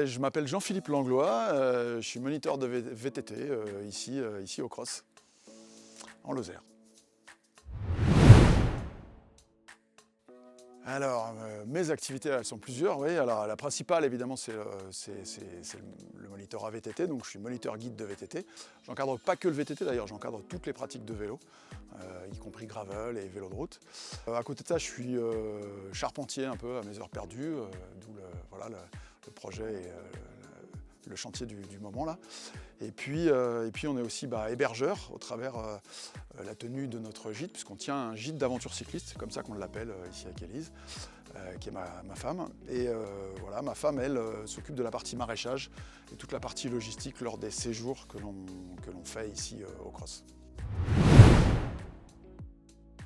Je m'appelle Jean-Philippe Langlois, je suis moniteur de VTT ici au Cross, en Lozère. Alors, mes activités, elles sont plusieurs, oui. Alors, la principale, évidemment, c'est le monitorat VTT, donc je suis moniteur guide de VTT. J'encadre pas que le VTT, d'ailleurs, j'encadre toutes les pratiques de vélo, y compris gravel et vélo de route. À côté de ça, je suis charpentier un peu à mes heures perdues, d'où le projet et le chantier du moment là. Et puis on est aussi hébergeur au travers la tenue de notre gîte, puisqu'on tient un gîte d'aventure cycliste, c'est comme ça qu'on l'appelle ici avec Élise, qui est ma femme. Et voilà, ma femme, elle, s'occupe de la partie maraîchage et toute la partie logistique lors des séjours que l'on fait ici au Cross.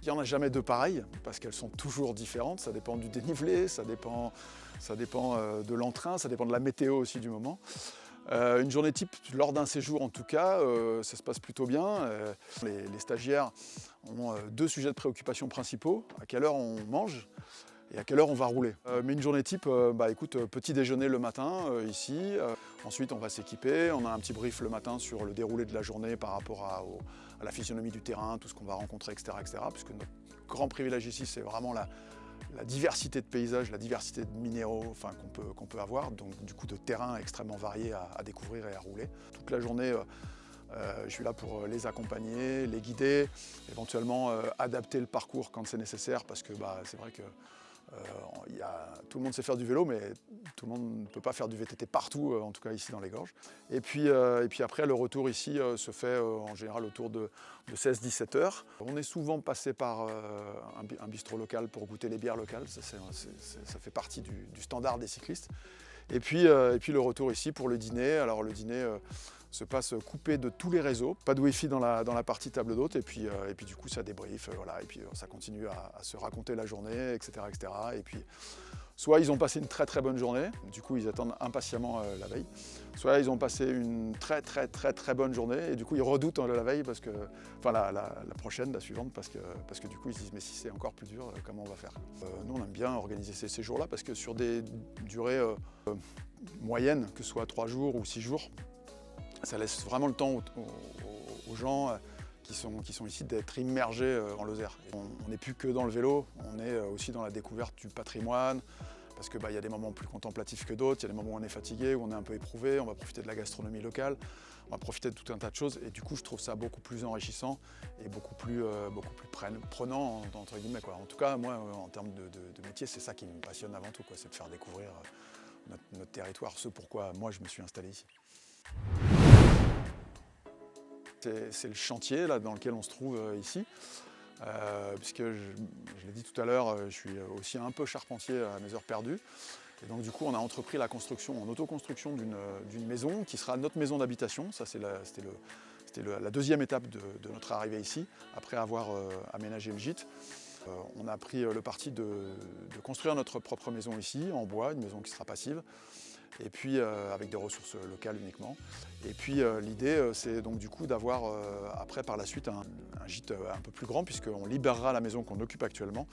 Il n'y en a jamais deux pareilles, parce qu'elles sont toujours différentes, ça dépend du dénivelé, ça dépend de l'entrain, ça dépend de la météo aussi du moment. Une journée type, lors d'un séjour en tout cas, ça se passe plutôt bien. Les stagiaires ont deux sujets de préoccupation principaux, à quelle heure on mange et à quelle heure on va rouler. Mais une journée type, écoute, petit déjeuner le matin ici, ensuite on va s'équiper, on a un petit brief le matin sur le déroulé de la journée par rapport à la physionomie du terrain, tout ce qu'on va rencontrer, etc., puisque notre grand privilège ici, c'est vraiment la diversité de paysages, la diversité de minéraux qu'on peut avoir, donc du coup de terrains extrêmement variés à découvrir et à rouler. Toute la journée, je suis là pour les accompagner, les guider, éventuellement adapter le parcours quand c'est nécessaire, parce que c'est vrai que tout le monde sait faire du vélo, mais tout le monde ne peut pas faire du VTT partout, en tout cas ici dans les gorges. Et puis après, le retour ici se fait en général autour de 16-17 heures. On est souvent passé par un bistrot local pour goûter les bières locales, ça fait partie du standard des cyclistes. Et puis le retour ici pour le dîner. Alors le dîner se passe coupé de tous les réseaux, pas de wifi dans la partie table d'hôte, et puis du coup ça débrief, voilà, et puis ça continue à se raconter la journée, etc., etc. Et puis soit ils ont passé une très très bonne journée, du coup ils attendent impatiemment la veille, soit ils ont passé une très bonne journée, et du coup ils redoutent la veille, parce que, enfin la prochaine, la suivante, parce que du coup ils se disent mais si c'est encore plus dur, comment on va faire? Nous on aime bien organiser ces séjours-là, parce que sur des durées moyennes, que ce soit 3 jours ou 6 jours, ça laisse vraiment le temps aux gens qui sont ici d'être immergés en Lozère. On n'est plus que dans le vélo, on est aussi dans la découverte du patrimoine, parce qu'il y a des moments plus contemplatifs que d'autres, il y a des moments où on est fatigué, où on est un peu éprouvé, on va profiter de la gastronomie locale, on va profiter de tout un tas de choses, et du coup je trouve ça beaucoup plus enrichissant et beaucoup plus prenant, entre guillemets, quoi. En tout cas, moi, en termes de métier, c'est ça qui me passionne avant tout, quoi, c'est de faire découvrir notre territoire, ce pourquoi moi je me suis installé ici. C'est le chantier là, dans lequel on se trouve ici, puisque je l'ai dit tout à l'heure, je suis aussi un peu charpentier à mes heures perdues. Et donc du coup on a entrepris la construction, en autoconstruction d'une maison qui sera notre maison d'habitation. Ça c'était la deuxième étape de notre arrivée ici, après avoir aménagé le gîte. On a pris le parti de construire notre propre maison ici, en bois, une maison qui sera passive, et puis avec des ressources locales uniquement. Et puis l'idée, c'est donc du coup d'avoir après par la suite un gîte un peu plus grand, puisqu'on libérera la maison qu'on occupe actuellement,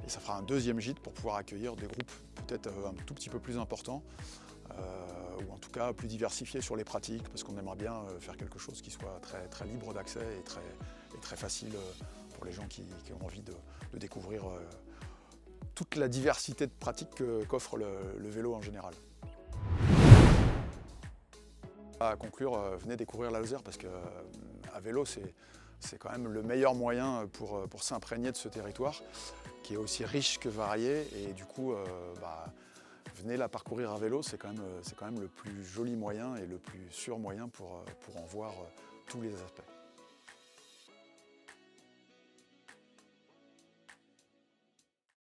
et ça fera un deuxième gîte pour pouvoir accueillir des groupes peut-être un tout petit peu plus importants, ou en tout cas plus diversifiés sur les pratiques, parce qu'on aimerait bien faire quelque chose qui soit très libre d'accès et très facile pour les gens qui ont envie de découvrir toute la diversité de pratiques qu'offre le vélo en général. À conclure, venez découvrir la Lozère, parce qu'à vélo, c'est quand même le meilleur moyen pour s'imprégner de ce territoire, qui est aussi riche que varié, et du coup, venez la parcourir à vélo, c'est quand même le plus joli moyen et le plus sûr moyen pour en voir tous les aspects.